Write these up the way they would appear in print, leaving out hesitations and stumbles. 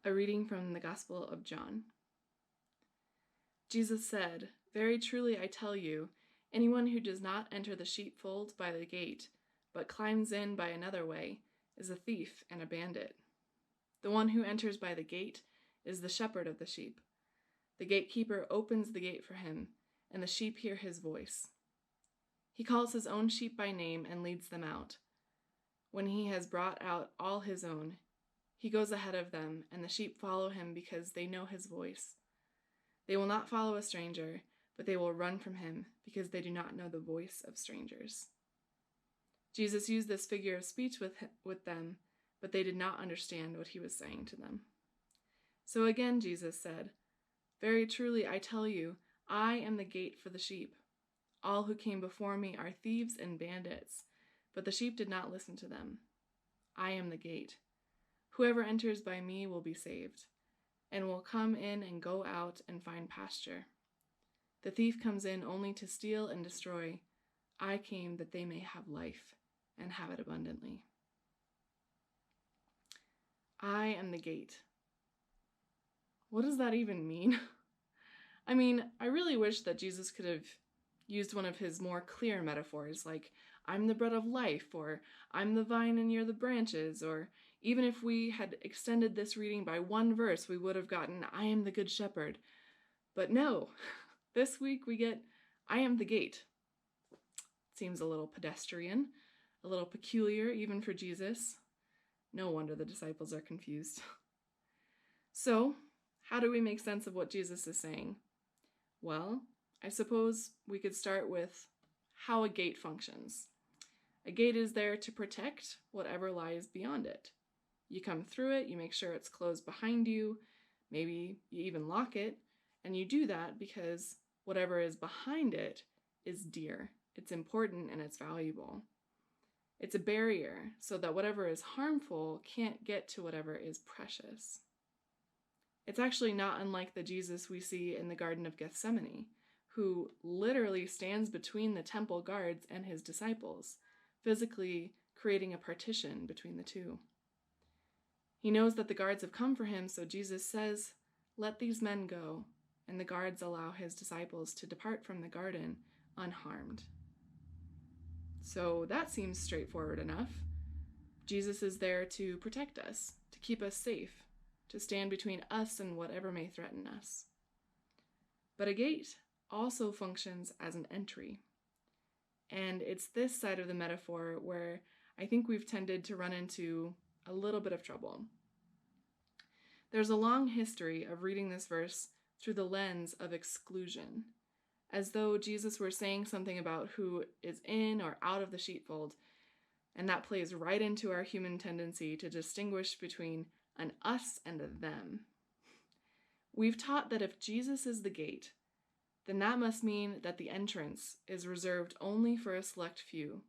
A reading from the Gospel of John. Jesus said, "Very truly I tell you, anyone who does not enter the sheepfold by the gate, but climbs in by another way, is a thief and a bandit. The one who enters by the gate is the shepherd of the sheep. The gatekeeper opens the gate for him, and the sheep hear his voice. He calls his own sheep by name and leads them out. When he has brought out all his own, he goes ahead of them, and the sheep follow him because they know his voice. They will not follow a stranger, but they will run from him because they do not know the voice of strangers." Jesus used this figure of speech with them, but they did not understand what he was saying to them. So again Jesus said, "Very truly I tell you, I am the gate for the sheep. All who came before me are thieves and bandits, but the sheep did not listen to them. I am the gate. Whoever enters by me will be saved, and will come in and go out and find pasture. The thief comes in only to steal and destroy. I came that they may have life and have it abundantly." I am the gate. What does that even mean? I mean, I really wish that Jesus could have used one of his more clear metaphors, like "I'm the bread of life," or "I'm the vine and you're the branches," or even if we had extended this reading by one verse, we would have gotten "I am the good shepherd." But no, this week we get "I am the gate." Seems a little pedestrian, a little peculiar even for Jesus. No wonder the disciples are confused. So, how do we make sense of what Jesus is saying? Well, I suppose we could start with how a gate functions. A gate is there to protect whatever lies beyond it. You come through it, you make sure it's closed behind you, maybe you even lock it, and you do that because whatever is behind it is dear, it's important, and it's valuable. It's a barrier so that whatever is harmful can't get to whatever is precious. It's actually not unlike the Jesus we see in the Garden of Gethsemane, who literally stands between the temple guards and his disciples, physically creating a partition between the two. He knows that the guards have come for him, so Jesus says, "Let these men go," and the guards allow his disciples to depart from the garden unharmed. So that seems straightforward enough. Jesus is there to protect us, to keep us safe, to stand between us and whatever may threaten us. But a gate also functions as an entry. And it's this side of the metaphor where I think we've tended to run into a little bit of trouble. There's a long history of reading this verse through the lens of exclusion, as though Jesus were saying something about who is in or out of the sheepfold, and that plays right into our human tendency to distinguish between an us and a them. We've taught that if Jesus is the gate, then that must mean that the entrance is reserved only for a select few,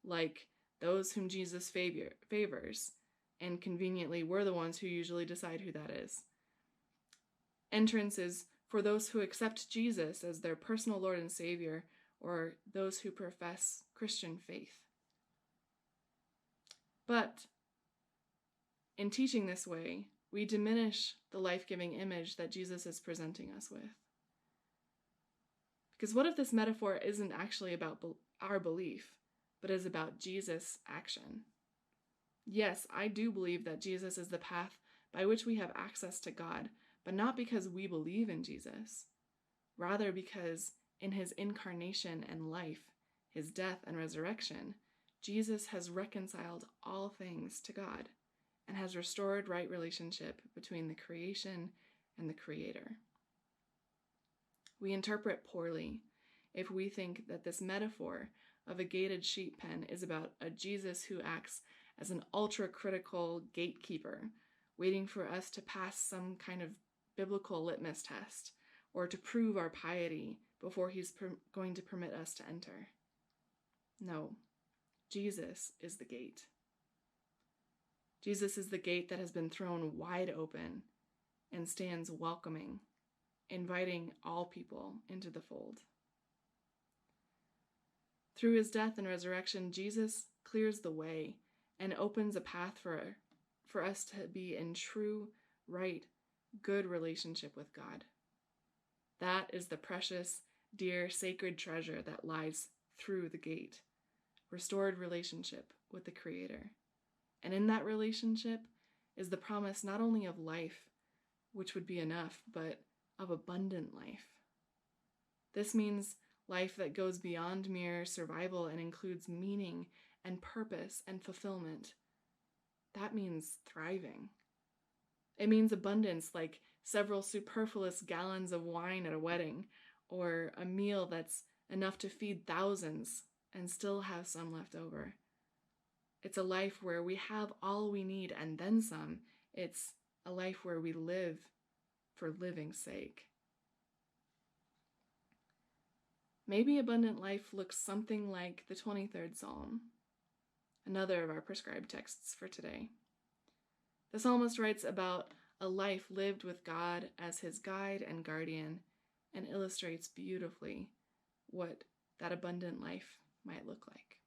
like those whom Jesus favors, and conveniently we're the ones who usually decide who that is. Entrance is for those who accept Jesus as their personal Lord and Savior, or those who profess Christian faith. But in teaching this way, we diminish the life-giving image that Jesus is presenting us with. Because what if this metaphor isn't actually about our belief, but is about Jesus' action? Yes, I do believe that Jesus is the path by which we have access to God, but not because we believe in Jesus. Rather because in his incarnation and life, his death and resurrection, Jesus has reconciled all things to God and has restored right relationship between the creation and the Creator. We interpret poorly if we think that this metaphor of a gated sheep pen is about a Jesus who acts as an ultra-critical gatekeeper, waiting for us to pass some kind of biblical litmus test or to prove our piety before he's going to permit us to enter. No, Jesus is the gate. Jesus is the gate that has been thrown wide open and stands welcoming, inviting all people into the fold. Through his death and resurrection, Jesus clears the way and opens a path for us to be in true right, good relationship with God. That is the precious, dear, sacred treasure that lies through the gate. Restored relationship with the Creator. And in that relationship is the promise not only of life, which would be enough, but of abundant life. This means life that goes beyond mere survival and includes meaning and purpose and fulfillment. That means thriving. It means abundance, like several superfluous gallons of wine at a wedding, or a meal that's enough to feed thousands and still have some left over. It's a life where we have all we need and then some. It's a life where we live for living's sake. Maybe abundant life looks something like the 23rd Psalm, another of our prescribed texts for today. The psalmist writes about a life lived with God as his guide and guardian, and illustrates beautifully what that abundant life might look like.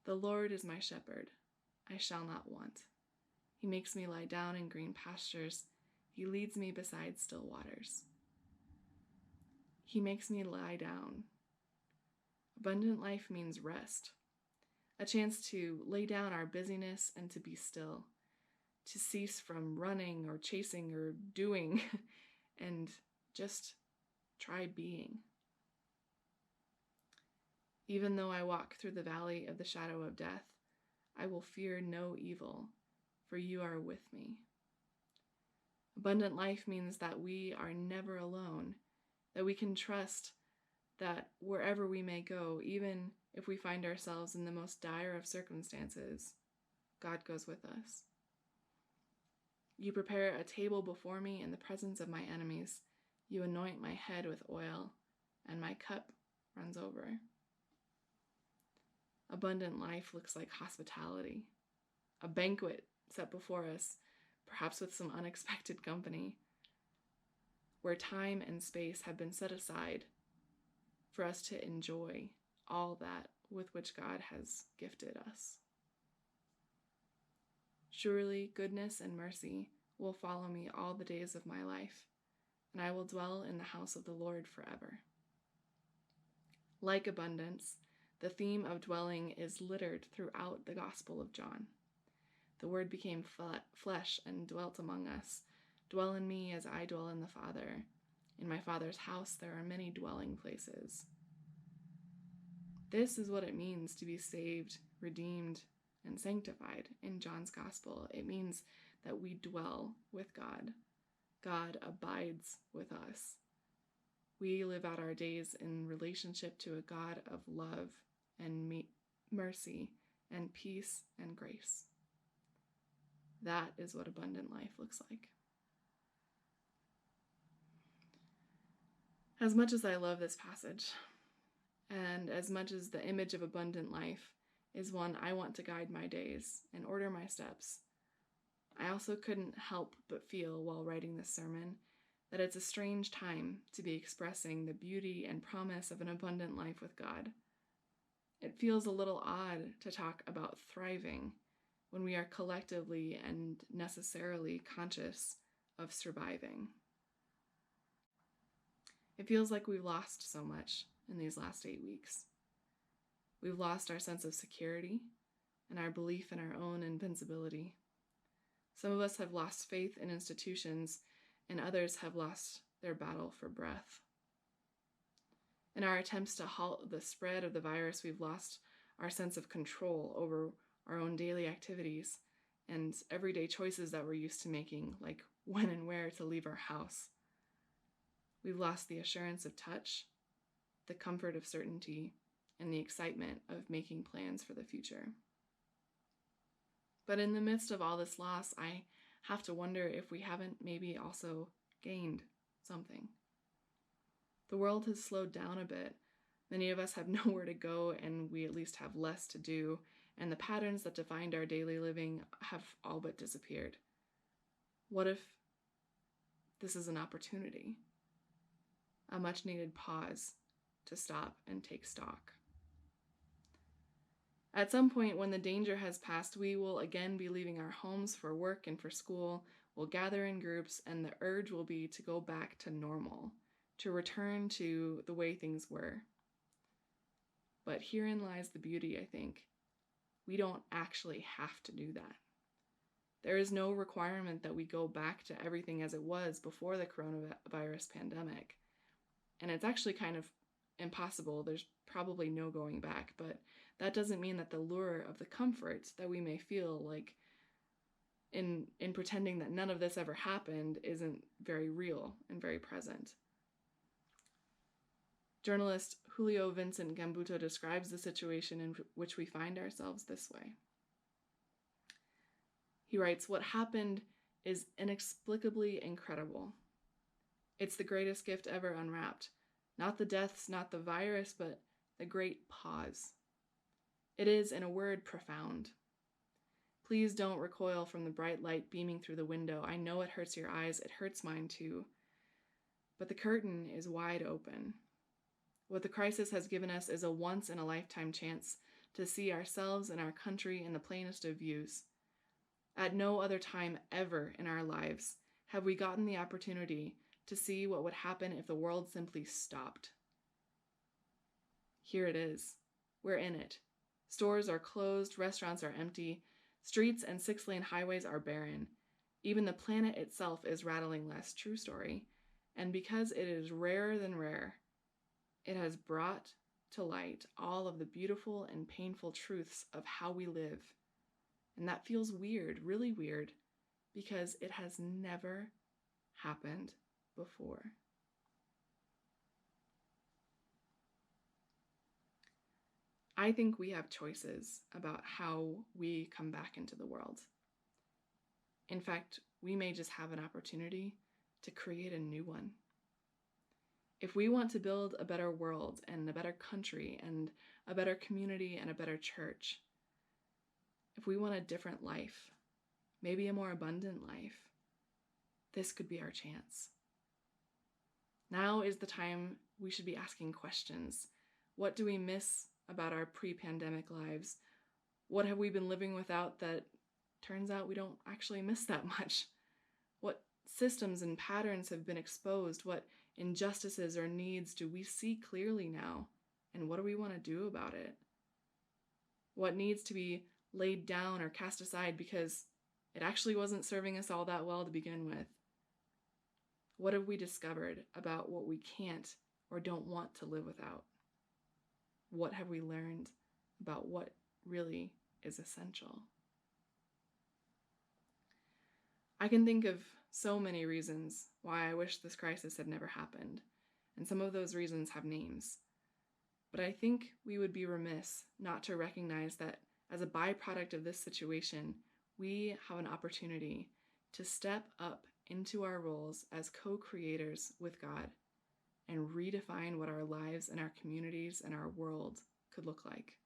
The Lord is my shepherd, I shall not want. He makes me lie down in green pastures. He leads me beside still waters. He makes me lie down. Abundant life means rest, a chance to lay down our busyness and to be still, to cease from running or chasing or doing and just try being. Even though I walk through the valley of the shadow of death, I will fear no evil, for you are with me. Abundant life means that we are never alone, that we can trust that wherever we may go, even if we find ourselves in the most dire of circumstances, God goes with us. You prepare a table before me in the presence of my enemies. You anoint my head with oil, and my cup runs over. Abundant life looks like hospitality, a banquet set before us, perhaps with some unexpected company, where time and space have been set aside for us to enjoy all that with which God has gifted us. Surely goodness and mercy will follow me all the days of my life, and I will dwell in the house of the Lord forever. Like abundance, the theme of dwelling is littered throughout the Gospel of John. The Word became flesh and dwelt among us. Dwell in me as I dwell in the Father. In my Father's house there are many dwelling places. This is what it means to be saved, redeemed, and sanctified in John's Gospel. It means that we dwell with God. God abides with us. We live out our days in relationship to a God of love and mercy and peace and grace. That is what abundant life looks like. As much as I love this passage, and as much as the image of abundant life is one I want to guide my days and order my steps, I also couldn't help but feel while writing this sermon that it's a strange time to be expressing the beauty and promise of an abundant life with God. It feels a little odd to talk about thriving when we are collectively and necessarily conscious of surviving. It feels like we've lost so much in these last 8 weeks. We've lost our sense of security and our belief in our own invincibility. Some of us have lost faith in institutions, and others have lost their battle for breath. In our attempts to halt the spread of the virus, we've lost our sense of control over our own daily activities and everyday choices that we're used to making, like when and where to leave our house. We've lost the assurance of touch, the comfort of certainty, and the excitement of making plans for the future. But in the midst of all this loss, I have to wonder if we haven't maybe also gained something. The world has slowed down a bit. Many of us have nowhere to go, and we at least have less to do, and the patterns that defined our daily living have all but disappeared. What if this is an opportunity? A much-needed pause to stop and take stock. At some point, when the danger has passed, we will again be leaving our homes for work and for school. We'll gather in groups, and the urge will be to go back to normal, to return to the way things were. But herein lies the beauty, I think. We don't actually have to do that. There is no requirement that we go back to everything as it was before the coronavirus pandemic. And it's actually kind of impossible. There's probably no going back, but that doesn't mean that the lure of the comfort that we may feel like in pretending that none of this ever happened isn't very real and very present. Journalist Julio Vincent Gambuto describes the situation in which we find ourselves this way. He writes, "What happened is inexplicably incredible. It's the greatest gift ever unwrapped. Not the deaths, not the virus, but the great pause. It is, in a word, profound. Please don't recoil from the bright light beaming through the window. I know it hurts your eyes. It hurts mine too. But the curtain is wide open. What the crisis has given us is a once-in-a-lifetime chance to see ourselves and our country in the plainest of views. At no other time ever in our lives have we gotten the opportunity to see what would happen if the world simply stopped. Here it is. We're in it. Stores are closed, restaurants are empty, streets and six-lane highways are barren. Even the planet itself is rattling less. True story. And because it is rarer than rare, it has brought to light all of the beautiful and painful truths of how we live. And that feels weird, really weird, because it has never happened before." I think we have choices about how we come back into the world. In fact, we may just have an opportunity to create a new one. If we want to build a better world and a better country and a better community and a better church, if we want a different life, maybe a more abundant life, this could be our chance. Now is the time we should be asking questions. What do we miss about our pre-pandemic lives? What have we been living without that turns out we don't actually miss that much? What systems and patterns have been exposed? What injustices or needs do we see clearly now? And what do we want to do about it? What needs to be laid down or cast aside because it actually wasn't serving us all that well to begin with? What have we discovered about what we can't or don't want to live without? What have we learned about what really is essential? I can think of so many reasons why I wish this crisis had never happened, and some of those reasons have names. But I think we would be remiss not to recognize that as a byproduct of this situation, we have an opportunity to step up into our roles as co-creators with God and redefine what our lives and our communities and our world could look like.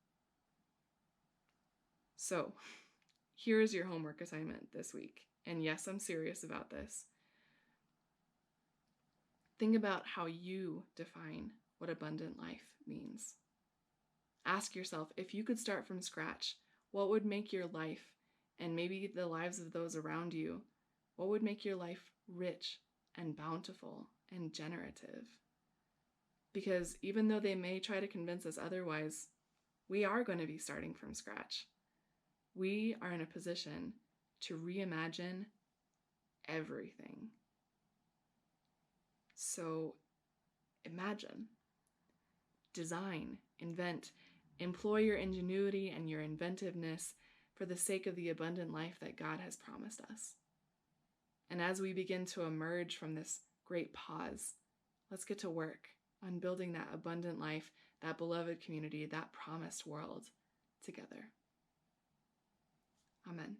So, here is your homework assignment this week. And yes, I'm serious about this. Think about how you define what abundant life means. Ask yourself, if you could start from scratch, what would make your life, and maybe the lives of those around you, what would make your life rich and bountiful and generative? Because even though they may try to convince us otherwise, we are going to be starting from scratch. We are in a position to reimagine everything. So imagine, design, invent, employ your ingenuity and your inventiveness for the sake of the abundant life that God has promised us. And as we begin to emerge from this great pause, let's get to work on building that abundant life, that beloved community, that promised world together. Amen.